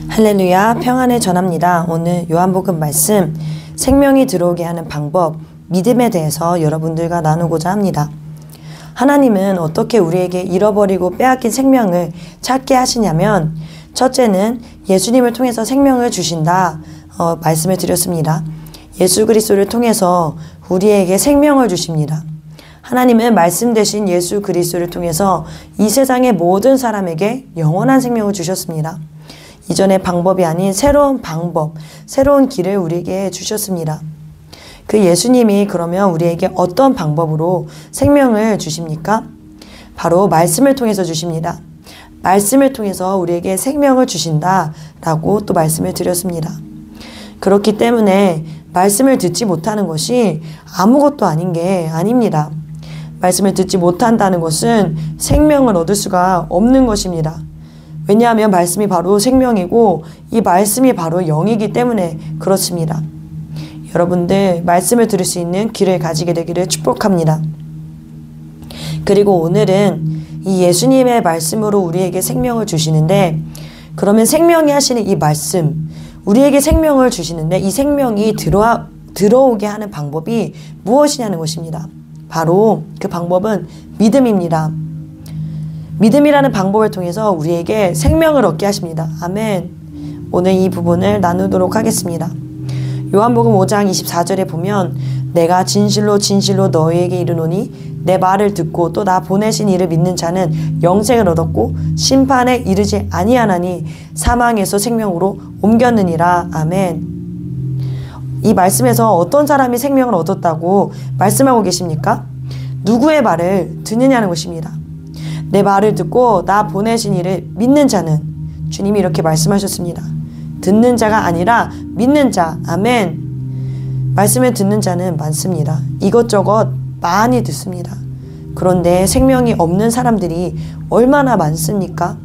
할렐루야, 평안을 전합니다. 오늘 요한복음 말씀, 생명이 들어오게 하는 방법, 믿음에 대해서 여러분들과 나누고자 합니다. 하나님은 어떻게 우리에게 잃어버리고 빼앗긴 생명을 찾게 하시냐면, 첫째는 예수님을 통해서 생명을 주신다 말씀을 드렸습니다. 예수 그리스도를 통해서 우리에게 생명을 주십니다. 하나님은 말씀 대신 예수 그리스도를 통해서 이 세상의 모든 사람에게 영원한 생명을 주셨습니다. 이전의 방법이 아닌 새로운 방법, 새로운 길을 우리에게 주셨습니다. 그 예수님이 그러면 우리에게 어떤 방법으로 생명을 주십니까? 바로 말씀을 통해서 주십니다. 말씀을 통해서 우리에게 생명을 주신다라고 또 말씀을 드렸습니다. 그렇기 때문에 말씀을 듣지 못하는 것이 아무것도 아닌 게 아닙니다. 말씀을 듣지 못한다는 것은 생명을 얻을 수가 없는 것입니다. 왜냐하면 말씀이 바로 생명이고 이 말씀이 바로 영이기 때문에 그렇습니다. 여러분들 말씀을 들을 수 있는 귀를 가지게 되기를 축복합니다. 그리고 오늘은 이 예수님의 말씀으로 우리에게 생명을 주시는데, 그러면 생명이 하시는 이 말씀, 우리에게 생명을 주시는데 이 생명이 들어오게 하는 방법이 무엇이냐는 것입니다. 바로 그 방법은 믿음입니다. 믿음이라는 방법을 통해서 우리에게 생명을 얻게 하십니다. 아멘. 오늘 이 부분을 나누도록 하겠습니다. 요한복음 5장 24절에 보면 내가 진실로 진실로 너희에게 이르노니 내 말을 듣고 또 나 보내신 이를 믿는 자는 영생을 얻었고 심판에 이르지 아니하나니 사망에서 생명으로 옮겼느니라. 아멘. 이 말씀에서 어떤 사람이 생명을 얻었다고 말씀하고 계십니까? 누구의 말을 듣느냐는 것입니다. 내 말을 듣고 나 보내신 이를 믿는 자는, 주님이 이렇게 말씀하셨습니다. 듣는 자가 아니라 믿는 자. 아멘. 말씀을 듣는 자는 많습니다. 이것저것 많이 듣습니다. 그런데 생명이 없는 사람들이 얼마나 많습니까?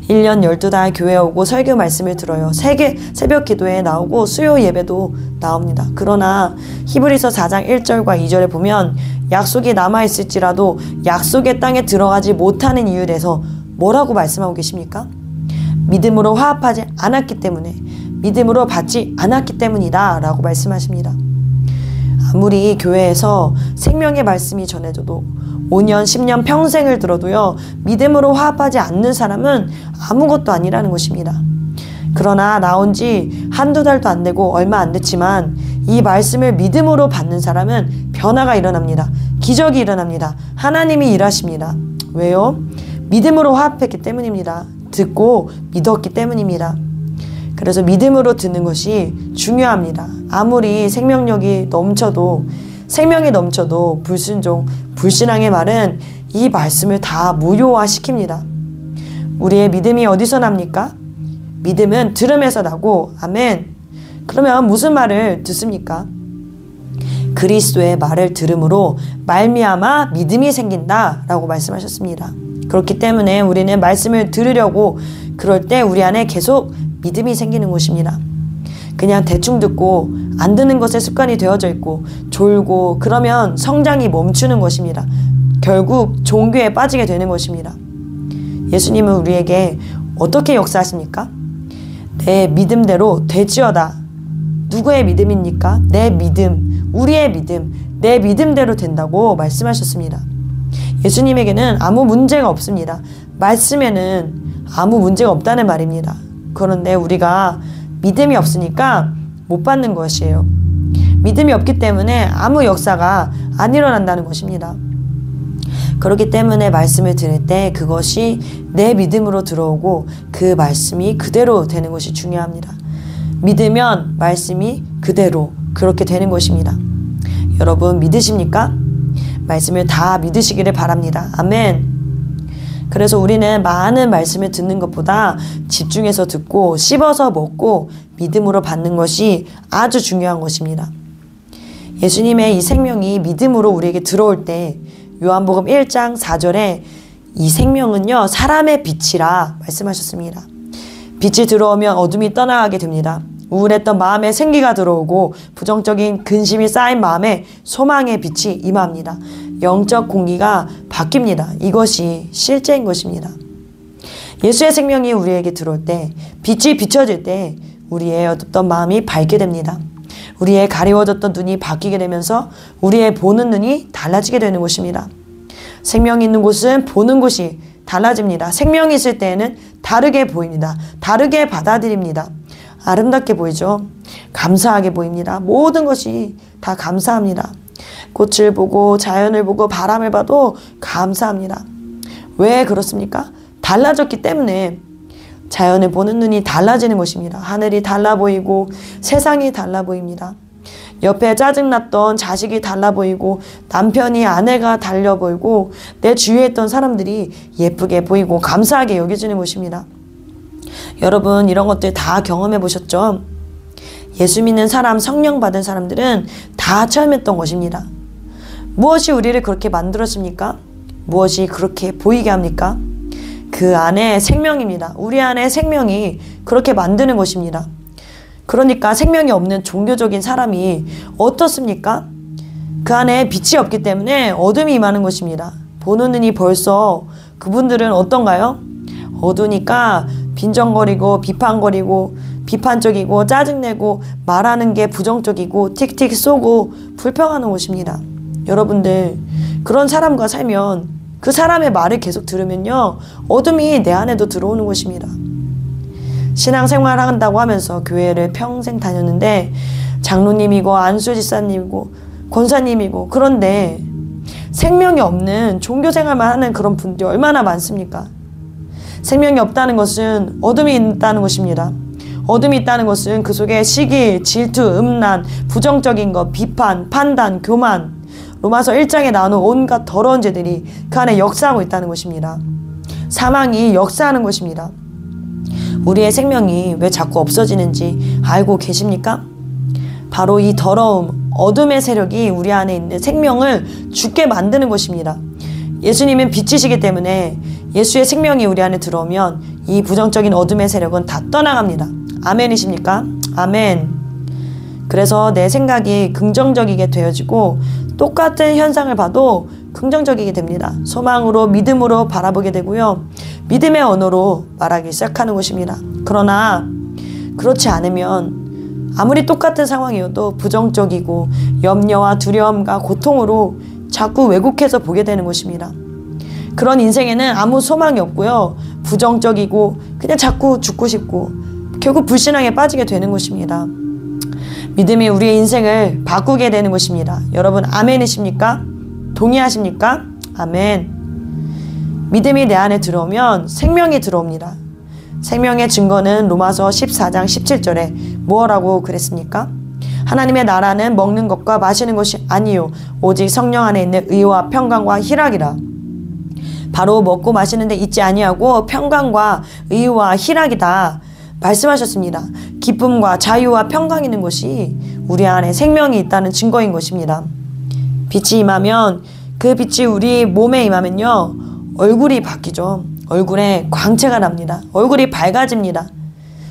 1년 12달 교회 오고 설교 말씀을 들어요. 새벽 기도에 나오고 수요 예배도 나옵니다. 그러나 히브리서 4장 1절과 2절에 보면 약속이 남아있을지라도 약속의 땅에 들어가지 못하는 이유에서 뭐라고 말씀하고 계십니까? 믿음으로 화합하지 않았기 때문에, 믿음으로 받지 않았기 때문이다 라고 말씀하십니다. 아무리 교회에서 생명의 말씀이 전해져도 5년, 10년, 평생을 들어도요, 믿음으로 화합하지 않는 사람은 아무것도 아니라는 것입니다. 그러나 나온 지 한두 달도 안 되고 얼마 안 됐지만 이 말씀을 믿음으로 받는 사람은 변화가 일어납니다. 기적이 일어납니다. 하나님이 일하십니다. 왜요? 믿음으로 화합했기 때문입니다. 듣고 믿었기 때문입니다. 그래서 믿음으로 듣는 것이 중요합니다. 아무리 생명이 넘쳐도 불순종, 불신앙의 말은 이 말씀을 다 무효화시킵니다. 우리의 믿음이 어디서 납니까? 믿음은 들음에서 나고, 아멘. 그러면 무슨 말을 듣습니까? 그리스도의 말을 들음으로 말미암아 믿음이 생긴다 라고 말씀하셨습니다. 그렇기 때문에 우리는 말씀을 들으려고 그럴 때 우리 안에 계속 믿음이 생기는 것입니다. 그냥 대충 듣고 안 듣는 것에 습관이 되어져 있고 졸고 그러면 성장이 멈추는 것입니다. 결국 종교에 빠지게 되는 것입니다. 예수님은 우리에게 어떻게 역사하십니까? 내 믿음대로 되지어다. 누구의 믿음입니까? 내 믿음, 우리의 믿음, 내 믿음대로 된다고 말씀하셨습니다. 예수님에게는 아무 문제가 없습니다. 말씀에는 아무 문제가 없다는 말입니다. 그런데 우리가 믿음이 없으니까 못 받는 것이에요. 믿음이 없기 때문에 아무 역사가 안 일어난다는 것입니다. 그렇기 때문에 말씀을 들을 때 그것이 내 믿음으로 들어오고 그 말씀이 그대로 되는 것이 중요합니다. 믿으면 말씀이 그대로 그렇게 되는 것입니다. 여러분 믿으십니까? 말씀을 다 믿으시기를 바랍니다. 아멘. 그래서 우리는 많은 말씀을 듣는 것보다 집중해서 듣고 씹어서 먹고 믿음으로 받는 것이 아주 중요한 것입니다. 예수님의 이 생명이 믿음으로 우리에게 들어올 때 요한복음 1장 4절에 이 생명은요 사람의 빛이라 말씀하셨습니다. 빛이 들어오면 어둠이 떠나가게 됩니다. 우울했던 마음에 생기가 들어오고 부정적인 근심이 쌓인 마음에 소망의 빛이 임합니다. 영적 공기가 바뀝니다. 이것이 실제인 것입니다. 예수의 생명이 우리에게 들어올 때, 빛이 비춰질 때 우리의 어둡던 마음이 밝게 됩니다. 우리의 가리워졌던 눈이 바뀌게 되면서 우리의 보는 눈이 달라지게 되는 것입니다. 생명이 있는 곳은 보는 곳이 달라집니다. 생명이 있을 때에는 다르게 보입니다. 다르게 받아들입니다. 아름답게 보이죠. 감사하게 보입니다. 모든 것이 다 감사합니다. 꽃을 보고 자연을 보고 바람을 봐도 감사합니다. 왜 그렇습니까? 달라졌기 때문에 자연을 보는 눈이 달라지는 것입니다. 하늘이 달라 보이고 세상이 달라 보입니다. 옆에 짜증났던 자식이 달라 보이고 남편이 아내가 달려 보이고 내 주위에 있던 사람들이 예쁘게 보이고 감사하게 여겨지는 것입니다. 여러분 이런 것들 다 경험해 보셨죠? 예수 믿는 사람, 성령 받은 사람들은 다 체험했던 것입니다. 무엇이 우리를 그렇게 만들었습니까? 무엇이 그렇게 보이게 합니까? 그 안에 생명입니다. 우리 안에 생명이 그렇게 만드는 것입니다. 그러니까 생명이 없는 종교적인 사람이 어떻습니까? 그 안에 빛이 없기 때문에 어둠이 임하는 것입니다. 보는 눈이 벌써 그분들은 어떤가요? 어두우니까 빈정거리고 비판거리고 비판적이고 짜증내고 말하는 게 부정적이고 틱틱 쏘고 불평하는 것입니다. 여러분들 그런 사람과 살면 그 사람의 말을 계속 들으면요 어둠이 내 안에도 들어오는 것입니다. 신앙생활 한다고 하면서 교회를 평생 다녔는데 장로님이고 안수지사님이고 권사님이고 그런데 생명이 없는 종교생활만 하는 그런 분들이 얼마나 많습니까? 생명이 없다는 것은 어둠이 있다는 것입니다. 어둠이 있다는 것은 그 속에 시기, 질투, 음란, 부정적인 것, 비판, 판단, 교만 로마서 1장에 나오는 온갖 더러운 죄들이 그 안에 역사하고 있다는 것입니다. 사망이 역사하는 것입니다. 우리의 생명이 왜 자꾸 없어지는지 알고 계십니까? 바로 이 더러움, 어둠의 세력이 우리 안에 있는 생명을 죽게 만드는 것입니다. 예수님은 빛이시기 때문에 예수의 생명이 우리 안에 들어오면 이 부정적인 어둠의 세력은 다 떠나갑니다. 아멘이십니까? 아멘. 그래서 내 생각이 긍정적이게 되어지고 똑같은 현상을 봐도 긍정적이게 됩니다. 소망으로 믿음으로 바라보게 되고요. 믿음의 언어로 말하기 시작하는 것입니다. 그러나 그렇지 않으면 아무리 똑같은 상황이어도 부정적이고 염려와 두려움과 고통으로 자꾸 왜곡해서 보게 되는 것입니다. 그런 인생에는 아무 소망이 없고요. 부정적이고 그냥 자꾸 죽고 싶고 결국 불신앙에 빠지게 되는 것입니다. 믿음이 우리의 인생을 바꾸게 되는 것입니다. 여러분 아멘이십니까? 동의하십니까? 아멘. 믿음이 내 안에 들어오면 생명이 들어옵니다. 생명의 증거는 로마서 14장 17절에 뭐라고 그랬습니까? 하나님의 나라는 먹는 것과 마시는 것이 아니요 오직 성령 안에 있는 의와 평강과 희락이라. 바로 먹고 마시는 데 있지 아니하고 평강과 의와 희락이다 말씀하셨습니다. 기쁨과 자유와 평강이 있는 것이 우리 안에 생명이 있다는 증거인 것입니다. 빛이 임하면 그 빛이 우리 몸에 임하면요 얼굴이 바뀌죠. 얼굴에 광채가 납니다. 얼굴이 밝아집니다.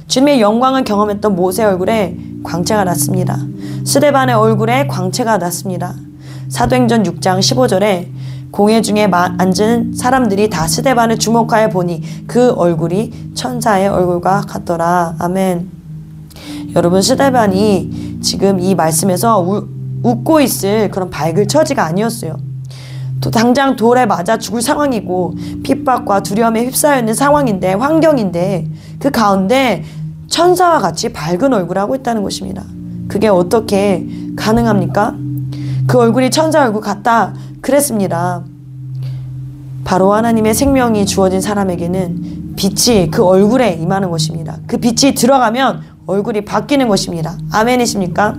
주님의 영광을 경험했던 모세 얼굴에 광채가 났습니다. 스데반의 얼굴에 광채가 났습니다. 사도행전 6장 15절에 공회 중에 앉은 사람들이 다 스데반을 주목하여 보니 그 얼굴이 천사의 얼굴과 같더라. 아멘. 여러분 스데반이 지금 이 말씀에서 웃고 있을 그런 밝을 처지가 아니었어요. 또 당장 돌에 맞아 죽을 상황이고 핍박과 두려움에 휩싸여 있는 상황인데 환경인데 그 가운데 천사와 같이 밝은 얼굴을 하고 있다는 것입니다. 그게 어떻게 가능합니까? 그 얼굴이 천사 얼굴 같다 그랬습니다. 바로 하나님의 생명이 주어진 사람에게는 빛이 그 얼굴에 임하는 것입니다. 그 빛이 들어가면 얼굴이 바뀌는 것입니다. 아멘이십니까?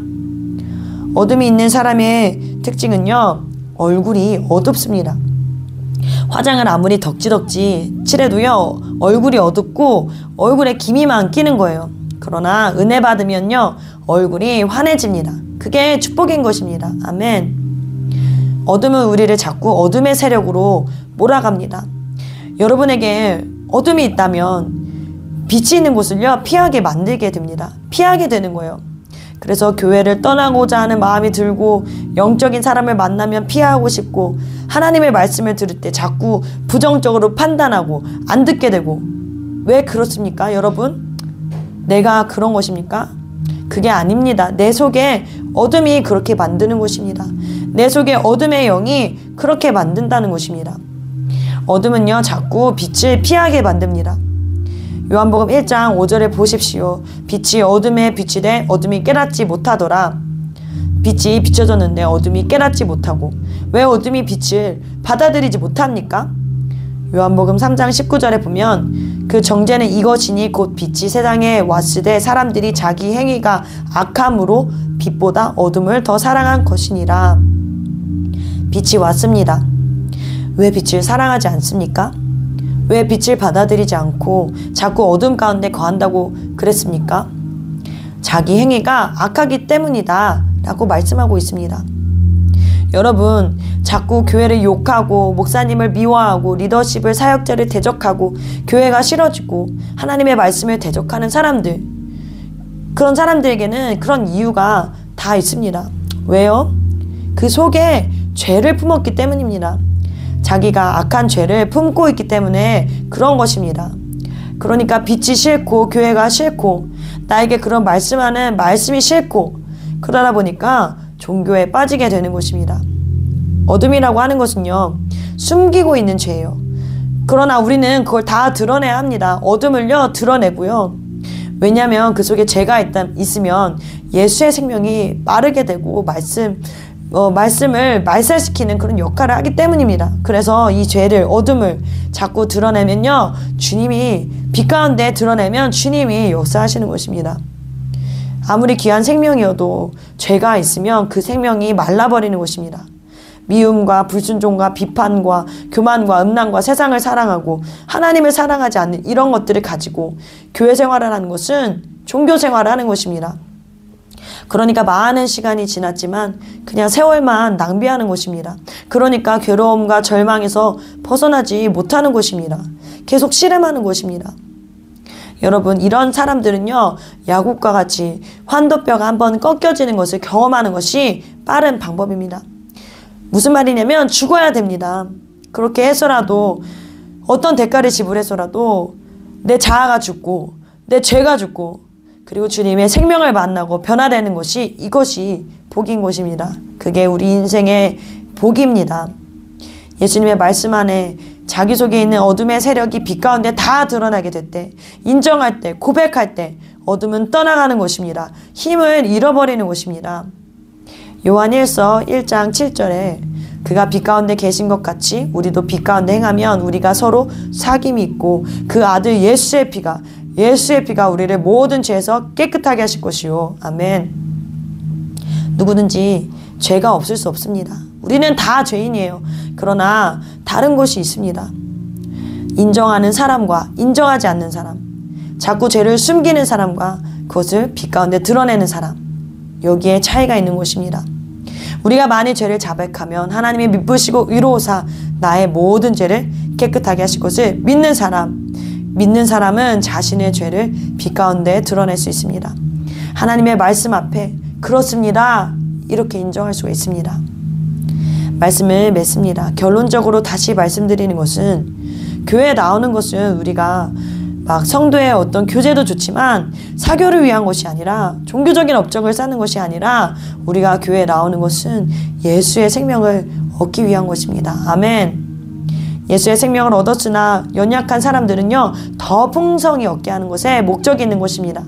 어둠이 있는 사람의 특징은요 얼굴이 어둡습니다. 화장을 아무리 덕지덕지 칠해도요 얼굴이 어둡고 얼굴에 기미만 끼는 거예요. 그러나 은혜 받으면요 얼굴이 환해집니다. 그게 축복인 것입니다. 아멘. 어둠은 우리를 자꾸 어둠의 세력으로 몰아갑니다. 여러분에게 어둠이 있다면 빛이 있는 곳을요 피하게 만들게 됩니다. 피하게 되는 거예요. 그래서 교회를 떠나고자 하는 마음이 들고 영적인 사람을 만나면 피하고 싶고 하나님의 말씀을 들을 때 자꾸 부정적으로 판단하고 안 듣게 되고 왜 그렇습니까, 여러분? 내가 그런 것입니까? 그게 아닙니다. 내 속에 어둠이 그렇게 만드는 것입니다. 내 속에 어둠의 영이 그렇게 만든다는 것입니다. 어둠은요, 자꾸 빛을 피하게 만듭니다. 요한복음 1장 5절에 보십시오. 빛이 어둠에 비치되 어둠이 깨닫지 못하더라. 빛이 비춰졌는데 어둠이 깨닫지 못하고, 왜 어둠이 빛을 받아들이지 못합니까? 요한복음 3장 19절에 보면 그 정죄는 이것이니 곧 빛이 세상에 왔으되 사람들이 자기 행위가 악함으로 빛보다 어둠을 더 사랑한 것이니라. 빛이 왔습니다. 왜 빛을 사랑하지 않습니까? 왜 빛을 받아들이지 않고 자꾸 어둠 가운데 거한다고 그랬습니까? 자기 행위가 악하기 때문이다 라고 말씀하고 있습니다. 여러분, 자꾸 교회를 욕하고 목사님을 미워하고 리더십을 사역자를 대적하고 교회가 싫어지고 하나님의 말씀을 대적하는 사람들, 그런 사람들에게는 그런 이유가 다 있습니다. 왜요? 그 속에 죄를 품었기 때문입니다. 자기가 악한 죄를 품고 있기 때문에 그런 것입니다. 그러니까 빛이 싫고 교회가 싫고 나에게 그런 말씀하는 말씀이 싫고, 그러다 보니까 종교에 빠지게 되는 것입니다. 어둠이라고 하는 것은요, 숨기고 있는 죄예요. 그러나 우리는 그걸 다 드러내야 합니다. 어둠을요, 드러내고요. 왜냐하면 그 속에 죄가 있으면 예수의 생명이 마르게 되고 말씀을 말살시키는 그런 역할을 하기 때문입니다. 그래서 이 죄를, 어둠을 자꾸 드러내면요, 주님이 빛 가운데 드러내면 주님이 역사하시는 것입니다. 아무리 귀한 생명이어도 죄가 있으면 그 생명이 말라버리는 것입니다. 미움과 불순종과 비판과 교만과 음란과 세상을 사랑하고 하나님을 사랑하지 않는 이런 것들을 가지고 교회 생활을 하는 것은 종교 생활을 하는 것입니다. 그러니까 많은 시간이 지났지만 그냥 세월만 낭비하는 것입니다. 그러니까 괴로움과 절망에서 벗어나지 못하는 것입니다. 계속 씨름하는 것입니다. 여러분, 이런 사람들은요, 야곱과 같이 환도뼈가 한번 꺾여지는 것을 경험하는 것이 빠른 방법입니다. 무슨 말이냐면 죽어야 됩니다. 그렇게 해서라도, 어떤 대가를 지불해서라도 내 자아가 죽고 내 죄가 죽고 그리고 주님의 생명을 만나고 변화되는 것이, 이것이 복인 것입니다. 그게 우리 인생의 복입니다. 예수님의 말씀 안에 자기 속에 있는 어둠의 세력이 빛 가운데 다 드러나게 될 때, 인정할 때, 고백할 때 어둠은 떠나가는 것입니다. 힘을 잃어버리는 것입니다. 요한 1서 1장 7절에 그가 빛 가운데 계신 것 같이 우리도 빛 가운데 행하면 우리가 서로 사귐이 있고 그 아들 예수의 피가 우리를 모든 죄에서 깨끗하게 하실 것이요. 아멘. 누구든지 죄가 없을 수 없습니다. 우리는 다 죄인이에요. 그러나 다른 것이 있습니다. 인정하는 사람과 인정하지 않는 사람, 자꾸 죄를 숨기는 사람과 그것을 빛 가운데 드러내는 사람, 여기에 차이가 있는 것입니다. 우리가 만일 죄를 자백하면 하나님이 미쁘시고 의로우사 나의 모든 죄를 깨끗하게 하실 것을 믿는 사람은 자신의 죄를 빛 가운데 드러낼 수 있습니다. 하나님의 말씀 앞에 그렇습니다, 이렇게 인정할 수가 있습니다. 말씀을 맺습니다. 결론적으로 다시 말씀드리는 것은, 교회에 나오는 것은 우리가 막 성도의 어떤 교제도 좋지만 사교를 위한 것이 아니라, 종교적인 업적을 쌓는 것이 아니라, 우리가 교회에 나오는 것은 예수의 생명을 얻기 위한 것입니다. 아멘. 예수의 생명을 얻었으나 연약한 사람들은요, 더 풍성히 얻게 하는 것에 목적이 있는 것입니다.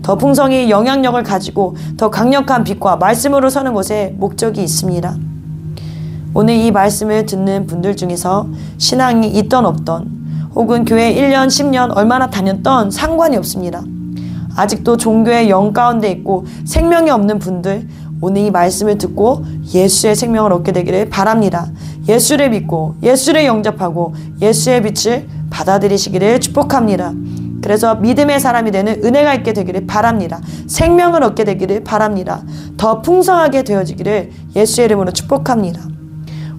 더 풍성히 영향력을 가지고 더 강력한 빛과 말씀으로 서는 것에 목적이 있습니다. 오늘 이 말씀을 듣는 분들 중에서 신앙이 있던 없던, 혹은 교회 1년, 10년 얼마나 다녔던 상관이 없습니다. 아직도 종교의 영 가운데 있고 생명이 없는 분들, 오늘 이 말씀을 듣고 예수의 생명을 얻게 되기를 바랍니다. 예수를 믿고 예수를 영접하고 예수의 빛을 받아들이시기를 축복합니다. 그래서 믿음의 사람이 되는 은혜가 있게 되기를 바랍니다. 생명을 얻게 되기를 바랍니다. 더 풍성하게 되어지기를 예수의 이름으로 축복합니다.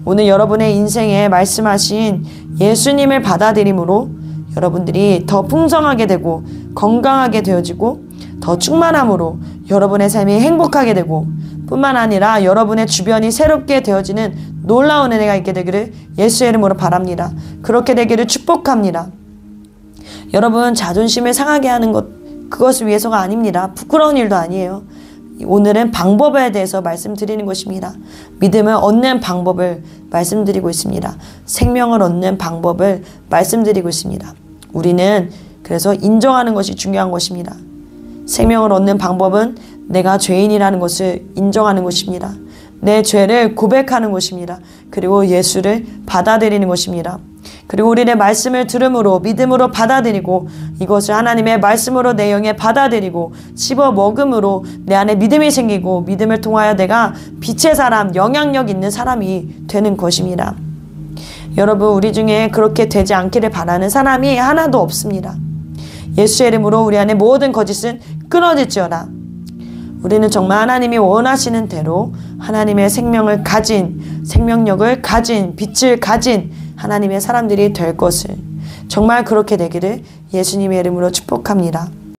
오늘 여러분의 인생에 말씀하신 예수님을 받아들임으로 여러분들이 더 풍성하게 되고 건강하게 되어지고 더 충만함으로 여러분의 삶이 행복하게 되고, 뿐만 아니라 여러분의 주변이 새롭게 되어지는 놀라운 은혜가 있게 되기를 예수의 이름으로 바랍니다. 그렇게 되기를 축복합니다. 여러분, 자존심을 상하게 하는 것, 그것을 위해서가 아닙니다. 부끄러운 일도 아니에요. 오늘은 방법에 대해서 말씀드리는 것입니다. 믿음을 얻는 방법을 말씀드리고 있습니다. 생명을 얻는 방법을 말씀드리고 있습니다. 우리는 그래서 인정하는 것이 중요한 것입니다. 생명을 얻는 방법은 내가 죄인이라는 것을 인정하는 것입니다. 내 죄를 고백하는 것입니다. 그리고 예수를 받아들이는 것입니다. 그리고 우리의 말씀을 들음으로 믿음으로 받아들이고 이것을 하나님의 말씀으로 내 영에 받아들이고 씹어 먹음으로 내 안에 믿음이 생기고 믿음을 통하여 내가 빛의 사람, 영향력 있는 사람이 되는 것입니다. 여러분, 우리 중에 그렇게 되지 않기를 바라는 사람이 하나도 없습니다. 예수의 이름으로 우리 안에 모든 거짓은 끊어질지어다. 우리는 정말 하나님이 원하시는 대로 하나님의 생명을 가진, 생명력을 가진, 빛을 가진 하나님의 사람들이 될 것을 정말 그렇게 되기를 예수님의 이름으로 축복합니다.